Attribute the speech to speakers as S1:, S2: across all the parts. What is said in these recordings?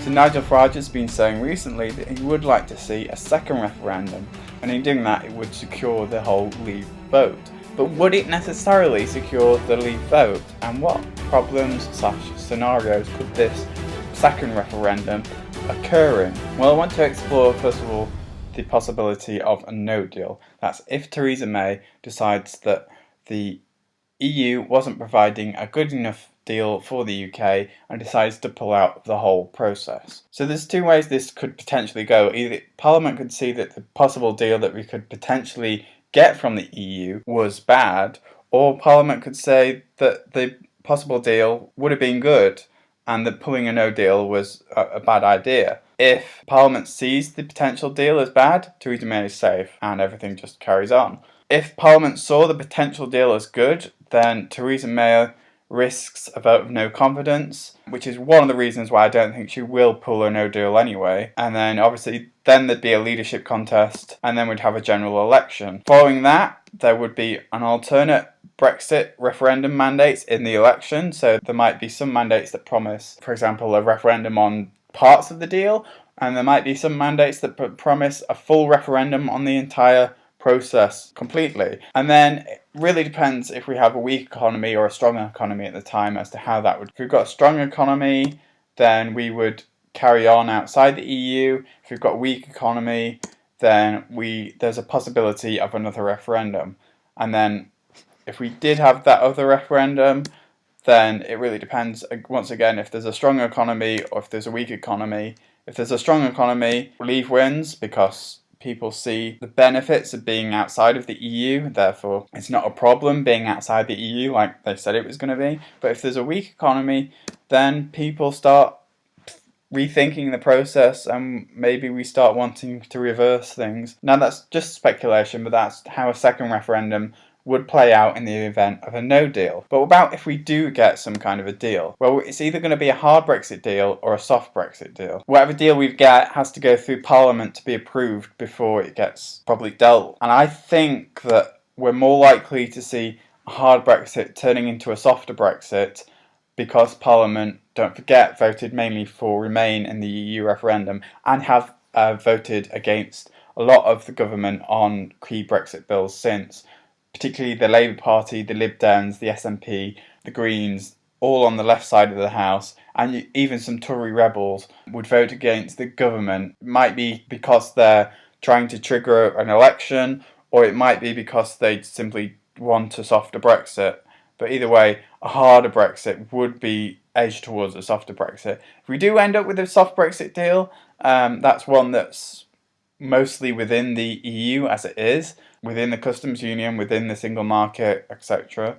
S1: So Nigel Farage has been saying recently that he would like to see a second referendum, and in doing that it would secure the whole Leave vote. But would it necessarily secure the Leave vote, and what problems/scenarios could this second referendum occur in? Well, I want to explore first of all the possibility of a no deal. That's if Theresa May decides that the EU wasn't providing a good enough deal for the UK and decides to pull out of the whole process. So there's two ways this could potentially go. Either Parliament could see that the possible deal that we could potentially get from the EU was bad, or Parliament could say that the possible deal would have been good and that pulling a no deal was a bad idea. If Parliament sees the potential deal as bad, Theresa May is safe and everything just carries on. If Parliament saw the potential deal as good, then Theresa May risks a vote of no confidence, which is one of the reasons why I don't think she will pull a no deal anyway. And then obviously then there'd be a leadership contest and then we'd have a general election. Following that, there would be an alternate Brexit referendum mandates in the election. So there might be some mandates that promise, for example, a referendum on parts of the deal, and there might be some mandates that promise a full referendum on the entire process completely. And then it really depends if we have a weak economy or a strong economy at the time as to how that would. If we've got a strong economy, then we would carry on outside the EU. If we've got a weak economy, then there's a possibility of another referendum. And then if we did have that other referendum, then it really depends, once again, if there's a strong economy or if there's a weak economy. If there's a strong economy, Leave wins because people see the benefits of being outside of the EU, therefore it's not a problem being outside the EU like they said it was going to be. But if there's a weak economy, then people start rethinking the process and maybe we start wanting to reverse things. Now that's just speculation, but that's how a second referendum would play out in the event of a no deal. But what about if we do get some kind of a deal? Well, it's either going to be a hard Brexit deal or a soft Brexit deal. Whatever deal we get has to go through Parliament to be approved before it gets probably dealt. And I think that we're more likely to see a hard Brexit turning into a softer Brexit because Parliament, don't forget, voted mainly for Remain in the EU referendum and have voted against a lot of the government on key Brexit bills since. Particularly the Labour Party, the Lib Dems, the SNP, the Greens, all on the left side of the House, and even some Tory rebels would vote against the government. It might be because they're trying to trigger an election, or it might be because they simply want a softer Brexit. But either way, a harder Brexit would be edged towards a softer Brexit. If we do end up with a soft Brexit deal, that's one that's mostly within the EU as it is, within the customs union, within the single market, etc.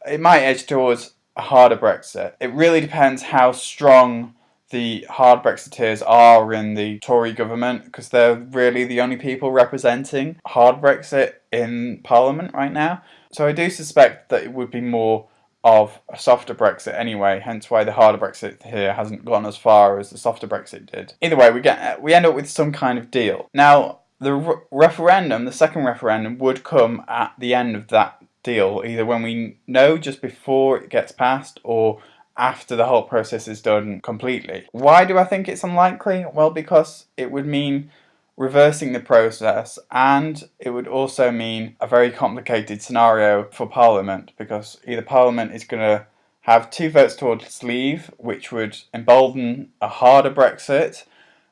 S1: It might edge towards a harder Brexit. It really depends how strong the hard Brexiteers are in the Tory government, because they're really the only people representing hard Brexit in Parliament right now. So I do suspect that it would be more of a softer Brexit anyway, hence why the harder Brexit here hasn't gone as far as the softer Brexit did. Either way, we end up with some kind of deal. Now, the referendum, the second referendum, would come at the end of that deal, either when we know just before it gets passed or after the whole process is done completely. Why do I think it's unlikely? Well, because it would mean reversing the process, and it would also mean a very complicated scenario for Parliament, because either Parliament is going to have 2 votes towards Leave, which would embolden a harder Brexit,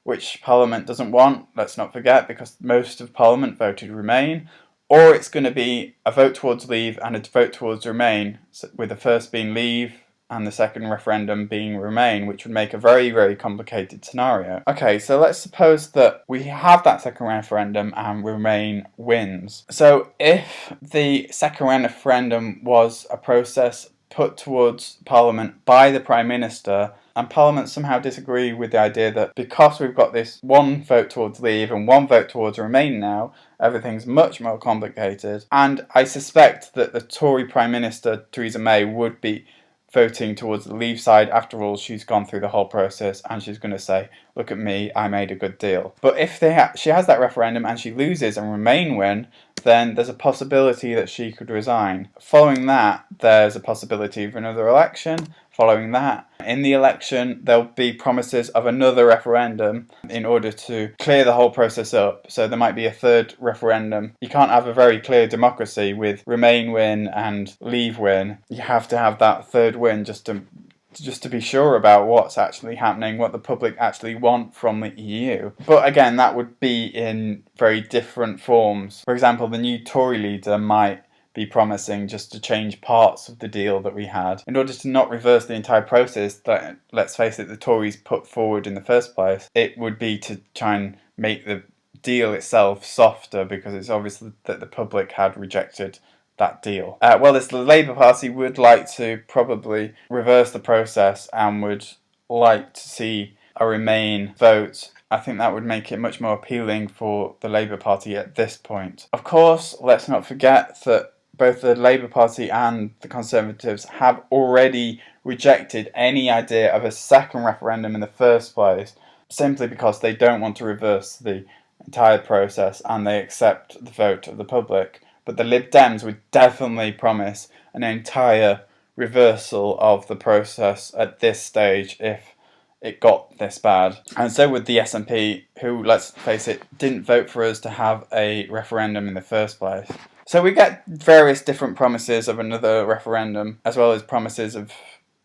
S1: which Parliament doesn't want, let's not forget, because most of Parliament voted Remain, or it's going to be a vote towards Leave and a vote towards Remain, with the first being Leave and the second referendum being Remain, which would make a very, very complicated scenario. Okay, so let's suppose that we have that second referendum and Remain wins. So if the second referendum was a process put towards Parliament by the Prime Minister, and Parliament somehow disagree with the idea that because we've got this 1 vote towards Leave and 1 vote towards Remain now, everything's much more complicated. And I suspect that the Tory Prime Minister, Theresa May, would be voting towards the Leave side. After all, she's gone through the whole process and she's going to say, look at me, I made a good deal. But if she has that referendum and she loses and Remain win, then there's a possibility that she could resign. Following that, there's a possibility of another election. following that. In the election, there'll be promises of another referendum in order to clear the whole process up. So there might be a third referendum. You can't have a very clear democracy with Remain win and Leave win. You have to have that third win just to be sure about what's actually happening, what the public actually want from the EU. But again, that would be in very different forms. For example, the new Tory leader might be promising just to change parts of the deal that we had in order to not reverse the entire process that, let's face it, the Tories put forward in the first place. It would be to try and make the deal itself softer, because it's obvious that the public had rejected that deal. Well, the Labour Party would like to probably reverse the process and would like to see a Remain vote. I think that would make it much more appealing for the Labour Party at this point. Of course, let's not forget that both the Labour Party and the Conservatives have already rejected any idea of a second referendum in the first place, simply because they don't want to reverse the entire process and they accept the vote of the public. But the Lib Dems would definitely promise an entire reversal of the process at this stage if it got this bad. And so would the SNP, who, let's face it, didn't vote for us to have a referendum in the first place. So we get various different promises of another referendum, as well as promises of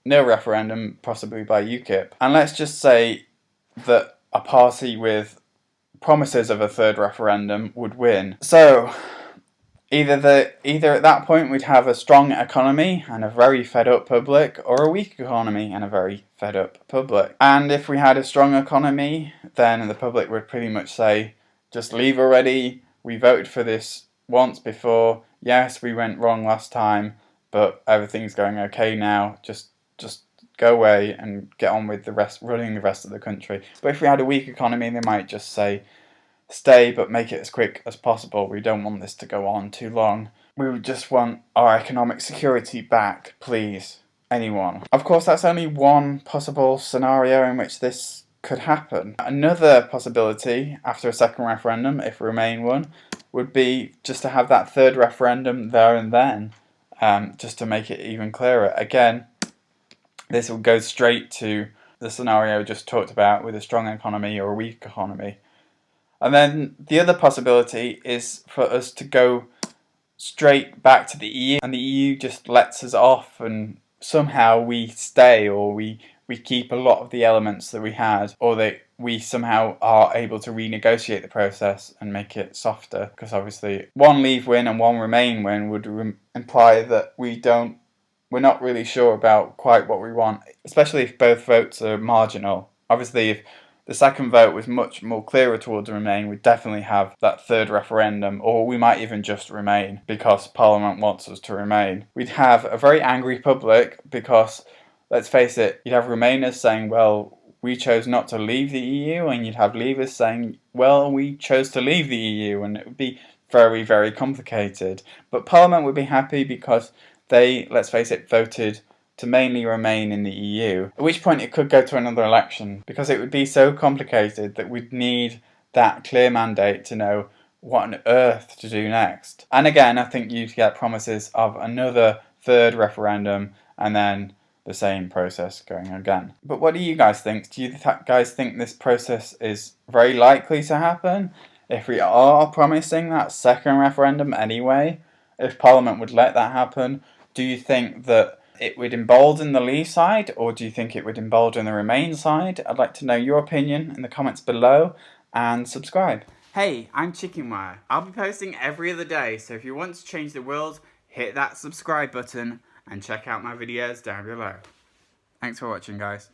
S1: no referendum, possibly by UKIP. And let's just say that a party with promises of a third referendum would win. So either at that point we'd have a strong economy and a very fed up public, or a weak economy and a very fed up public. And if we had a strong economy, then the public would pretty much say, just leave already, we voted for this once before, yes, we went wrong last time, but everything's going okay now, just go away and get on with running the rest of the country. But if we had a weak economy, they might just say, stay, but make it as quick as possible. We don't want this to go on too long. We would just want our economic security back, please. Anyone. Of course, that's only one possible scenario in which this could happen. Another possibility, after a second referendum, if Remain won, would be just to have that third referendum there and then, just to make it even clearer. Again, this will go straight to the scenario just talked about with a strong economy or a weak economy. And then the other possibility is for us to go straight back to the EU, and the EU just lets us off and somehow we stay, or we keep a lot of the elements that we had, or that we somehow are able to renegotiate the process and make it softer. Because obviously one Leave win and one Remain win would imply that we're not really sure about quite what we want, especially if both votes are marginal. Obviously, if the second vote was much more clearer towards Remain, we'd definitely have that third referendum, or we might even just Remain because Parliament wants us to Remain. We'd have a very angry public because, let's face it, you'd have Remainers saying, well, we chose not to leave the EU, and you'd have Leavers saying, well, we chose to leave the EU, and it would be very, very complicated. But Parliament would be happy because they, let's face it, voted to mainly remain in the EU, at which point it could go to another election, because it would be so complicated that we'd need that clear mandate to know what on earth to do next. And again, I think you'd get promises of another third referendum and then the same process going again. But what do you guys think? Do you guys think this process is very likely to happen? If we are promising that second referendum anyway, if Parliament would let that happen, do you think that it would embolden the Leave side, or do you think it would embolden the Remain side? I'd like to know your opinion in the comments below, and subscribe. Hey, I'm ChickenWire. I'll be posting every other day, so if you want to change the world, hit that subscribe button and check out my videos down below. Thanks for watching, guys.